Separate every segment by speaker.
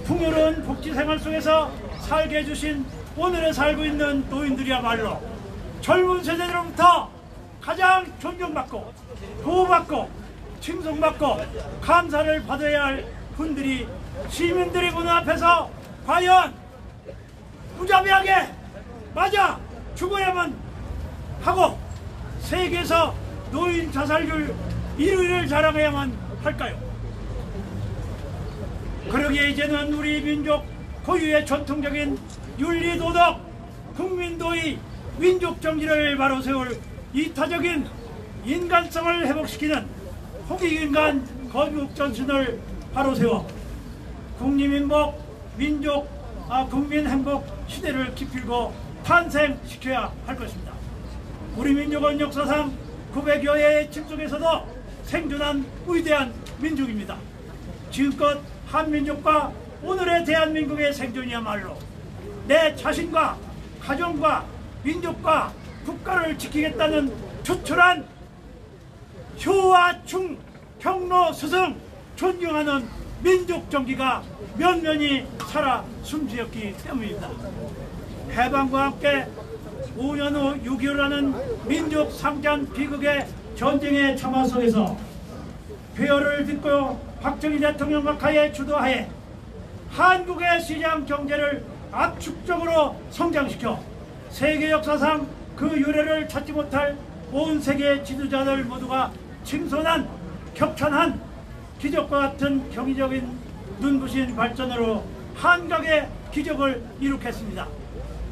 Speaker 1: 풍요로운 복지생활 속에서 살게 해주신 오늘에 살고 있는 노인들이야말로 젊은 세대로부터 가장 존경받고 보호받고 칭송받고 감사를 받아야 할 분들이 시민들이 보는 앞에서 과연 무자비하게 맞아 죽어야만 하고 세계에서 노인 자살률 1위를 자랑해야만 할까요? 그러기에 이제는 우리 민족 고유의 전통적인 윤리도덕, 국민도의 민족정신을 바로 세울 이타적인 인간성을 회복시키는 홍익인간 거국전신을 바로 세워 국민민복, 국민행복 시대를 기필고 탄생시켜야 할 것입니다. 우리 민족은 역사상 900여 해의 침 속에서도 생존한 위대한 민족입니다. 지금껏 한민족과 오늘의 대한민국의 생존이야말로 내 자신과 가정과 민족과 국가를 지키겠다는 초철한 효와 충, 경로, 스승 존경하는 민족 정기가 면면이 살아 숨쉬었기 때문입니다. 해방과 함께 5년 후 6.25라는 민족 상잔 비극의 전쟁의 참화 속에서 폐허를 딛고 박정희 대통령 각하의 주도하에 한국의 시장 경제를 압축적으로 성장시켜 세계 역사상 그 유래를 찾지 못할 온 세계 지도자들 모두가 칭송한 격찬한 기적과 같은 경이적인 눈부신 발전으로 한각의 기적을 이룩했습니다.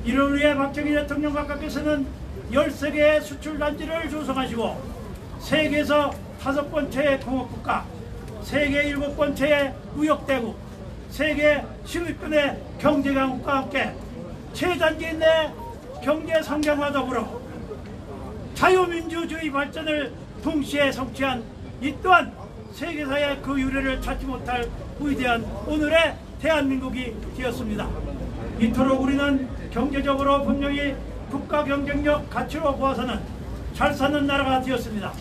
Speaker 1: 이를 위해 박정희 대통령 각하께서는 13개의 수출단지를 조성하시고 세계에서 5번째의 공업국가, 세계 7번째의 무역대국, 세계 10위권의 경제강국과 함께 최단계 내 경제 성장과 더불어 자유민주주의 발전을 동시에 성취한 이 또한 세계사의 그 유래를 찾지 못할 위대한 오늘의 대한민국이 되었습니다. 이토록 우리는 경제적으로 분명히 국가 경쟁력 가치로 보아서는 잘 사는 나라가 되었습니다.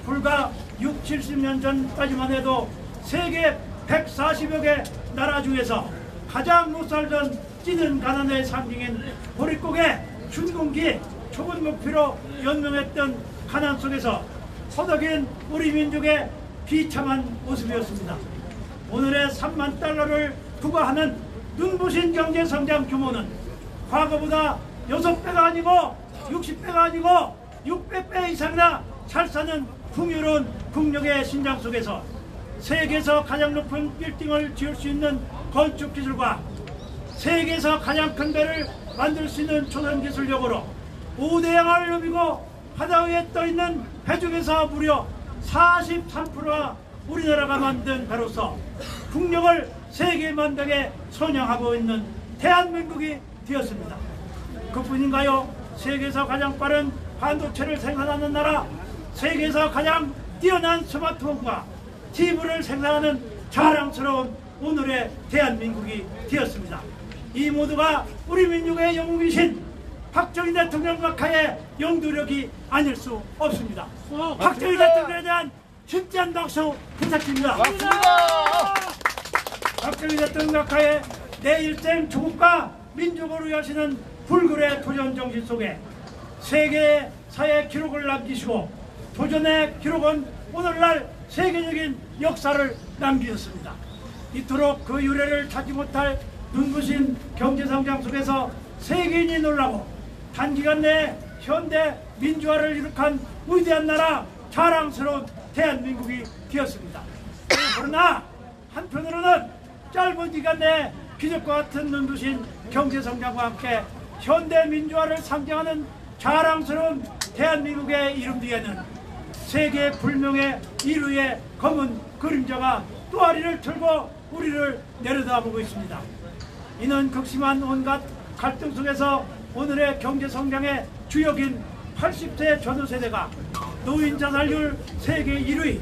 Speaker 1: 불과 6, 70년 전까지만 해도 세계 140여 개 나라 중에서 가장 못 살던 찌든 가난의 상징인 보릿고개 준공기 좁은 목표로 연명했던 가난 속에서 허덕인 우리 민족의 비참한 모습이었습니다. 오늘의 3만 달러를 부과하는 눈부신 경제 성장 규모는 과거보다 6배가 아니고 60배가 아니고 600배 이상이나 잘 사는 풍요로운 국력의 신장 속에서 세계에서 가장 높은 빌딩을 지을 수 있는 건축 기술과 세계에서 가장 큰 배를 만들 수 있는 조선 기술력으로 5대양을 누비고 바다 위에 떠있는 배 중에서 무려 43%가 우리나라가 만든 배로서 국력을 세계 만당에 선양하고 있는 대한민국이 되었습니다. 그뿐인가요? 세계에서 가장 빠른 반도체를 생산하는 나라, 세계에서 가장 뛰어난 스마트폰과 TV를 생산하는 자랑스러운 오늘의 대한민국이 되었습니다. 이 모두가 우리 민족의 영웅이신 박정희 대통령 각하의 영도력이 아닐 수 없습니다. 박정희 대통령에 대한 진지한 박수 부탁드립니다. 박정희 대통령 각하의 내 일생 조국과 민족을 위하시는 불굴의 도전 정신 속에 세계사의 기록을 남기시고 도전의 기록은 오늘날 세계적인 역사를 남기셨습니다. 이토록 그 유래를 찾지 못할 눈부신 경제성장 속에서 세계인이 놀라고 단기간 내에 현대 민주화를 이룩한 위대한 나라 자랑스러운 대한민국이 되었습니다. 그러나 한편으로는 짧은 기간 내에 기적과 같은 눈부신 경제성장과 함께 현대 민주화를 상징하는 자랑스러운 대한민국의 이름 뒤에는 세계 불명의 인류의 검은 그림자가 또아리를 틀고 우리를 내려다보고 있습니다. 이는 극심한 온갖 갈등 속에서 오늘의 경제성장의 주역인 80세 전후세대가 노인 자살률 세계 1위,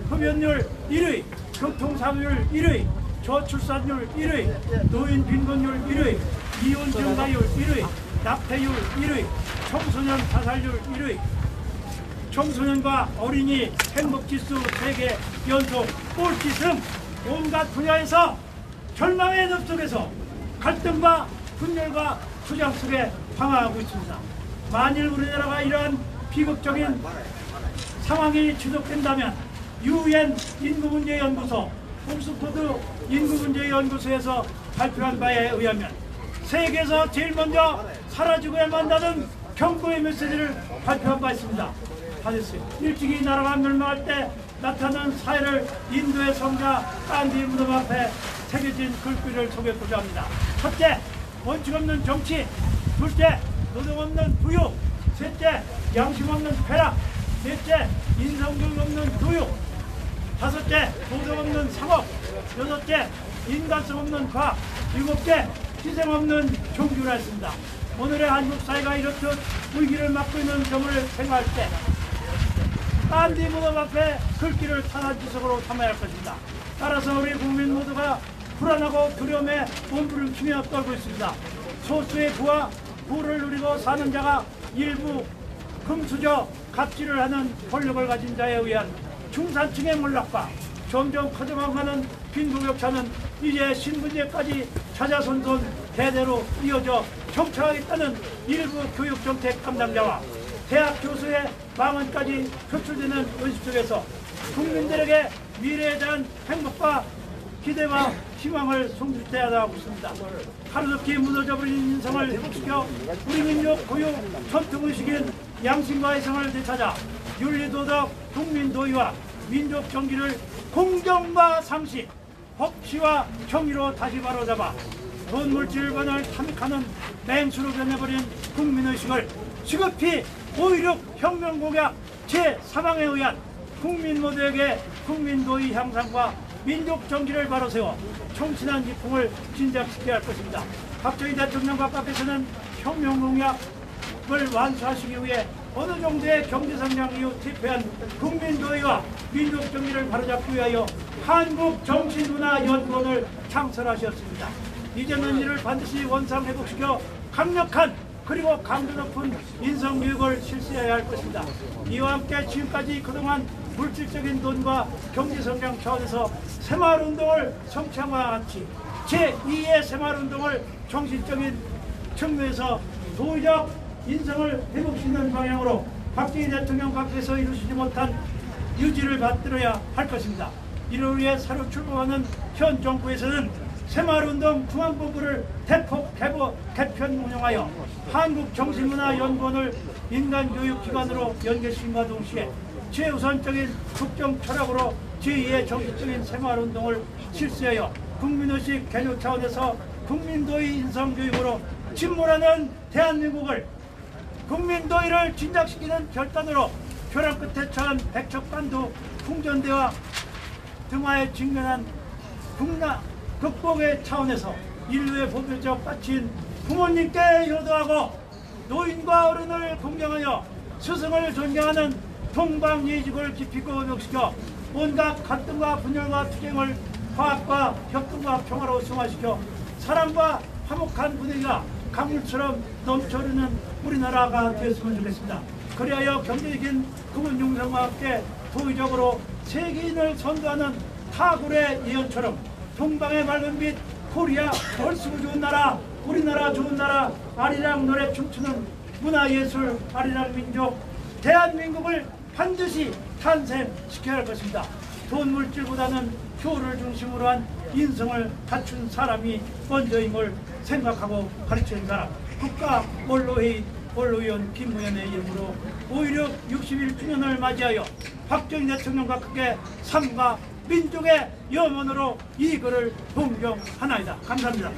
Speaker 1: 흡연율 1위, 교통사고율 1위, 저출산율 1위, 노인 빈곤율 1위, 이혼 증가율 1위, 낙태율 1위, 청소년 자살률 1위, 청소년과 어린이 행복지수 세계 연속 꼴찌 등 온갖 분야에서 절망의 늪 속에서 갈등과 분열과 투쟁 속에 방황하고 있습니다. 만일 우리나라가 이러한 비극적인 상황이 지속된다면 UN 인구문제연구소 옥스퍼드 인구문제연구소에서 발표한 바에 의하면 세계에서 제일 먼저 사라지고야만 한다는 경고의 메시지를 발표한 바 있습니다. 하셨어요. 일찍이 나라가 멸망할 때 나타난 사회를 인도의 성자 간디 무덤 앞에 새겨진 글귀를 소개하고자 합니다. 첫째, 원칙 없는 정치. 둘째, 노동 없는 부유. 셋째, 양심 없는 쾌락. 넷째, 인성교육 없는 교육. 다섯째, 도덕 없는 상업. 여섯째, 인간성 없는 과학. 일곱째, 희생 없는 종교라 했습니다. 오늘의 한국 사회가 이렇듯 위기를 맞고 있는 점을 생각할 때 간디 무덤 앞에 글귀를 탄환지석으로 삼아야 할 것입니다. 따라서 우리 국민 모두가 불안하고 두려움에 몸부림치며 떨고 있습니다. 소수의 부와 부를 누리고 사는 자가 일부 금수저 갑질을 하는 권력을 가진 자에 의한 중산층의 몰락과 점점 커져가는 빈부격차는 이제 신분제까지 자자손손 대대로 이어져 정착하겠다는 일부 교육정책 담당자와 대학 교수의 망언까지 표출되는 의식 속에서 국민들에게 미래에 대한 행복과 기대와 희망을 송출해야 하고 있습니다. 하루속히 무너져버린 인성을 회복시켜 우리 민족 고유 전통의식인 양심과 이성을 되찾아 윤리도덕 국민도의와 민족 정기를 공정과 상식, 법치와 정의로 다시 바로잡아 돈 물질관을 탐닉하는 맹수로 변해버린 국민의식을 시급히 5.16 혁명공약 제3항에 의한 국민 모두에게 국민도의 향상과 민족 정기를 바로 세워 청신한 기풍을 진작시켜야 할 것입니다. 박정희 대통령 각각께서는 혁명공약을 완수하시기 위해 어느 정도의 경제성장 이후 투표한 국민도의와 민족정의를 바로잡기 위하여 한국정신문화연구원을 창설하셨습니다. 이제는 이를 반드시 원상회복시켜 강력한 그리고 강도 높은 인성교육을 실시해야 할 것입니다. 이와 함께 지금까지 그동안 물질적인 돈과 경제성장 차원에서 새마을운동을 성취함과 같이 제2의 새마을운동을 정신적인 측면에서 도의적 인성을 회복시키는 방향으로 박정희 대통령 각에서 이루시지 못한 유지를 받들어야 할 것입니다. 이를 위해 새로 출범하는 현 정부에서는 새마을운동 중앙본부를 대폭 개편 운영하여 한국정신문화연구원을 인간교육기관으로 연계시킴과 동시에 최우선적인 국정 철학으로 제2의 정신적인 새마을운동을 실시하여 국민의식 개조 차원에서 국민도의 인성교육으로 침몰하는 대한민국을 국민도의를 진작시키는 결단으로 벼랑 끝에 처한 백척반도 풍전대와 등화에 직면한 극복의 차원에서 인류의 보편적 가치인 부모님께 효도하고 노인과 어른을 공경하여 스승을 존경하는 동방예의식을 깊이고 회복시켜 온갖 갈등과 분열과 투쟁을 화합과 협동과 평화로 승화시켜 사랑과 화목한 분위기가 강물처럼 넘쳐흐르는 우리나라가 되었으면 좋겠습니다. 그리하여 경제적인 국민 용성과 함께 도의적으로 세계인을 선도하는 타굴의 예언처럼 동방의 맑은 빛 코리아 얼씨구 좋은 나라 우리나라 좋은 나라 아리랑 노래 춤추는 문화예술 아리랑 민족 대한민국을 반드시 탄생시켜야 할 것입니다. 돈 물질보다는 효를 중심으로 한 인성을 갖춘 사람이 먼저임을 생각하고 가르치는 사람 국가 원로회의 원로위원 김무현의 이름으로 5.16 61주년을 맞이하여 박정희 대통령과 크게 삶과 민족의 염원으로 이 글을 봉경하나이다. 감사합니다.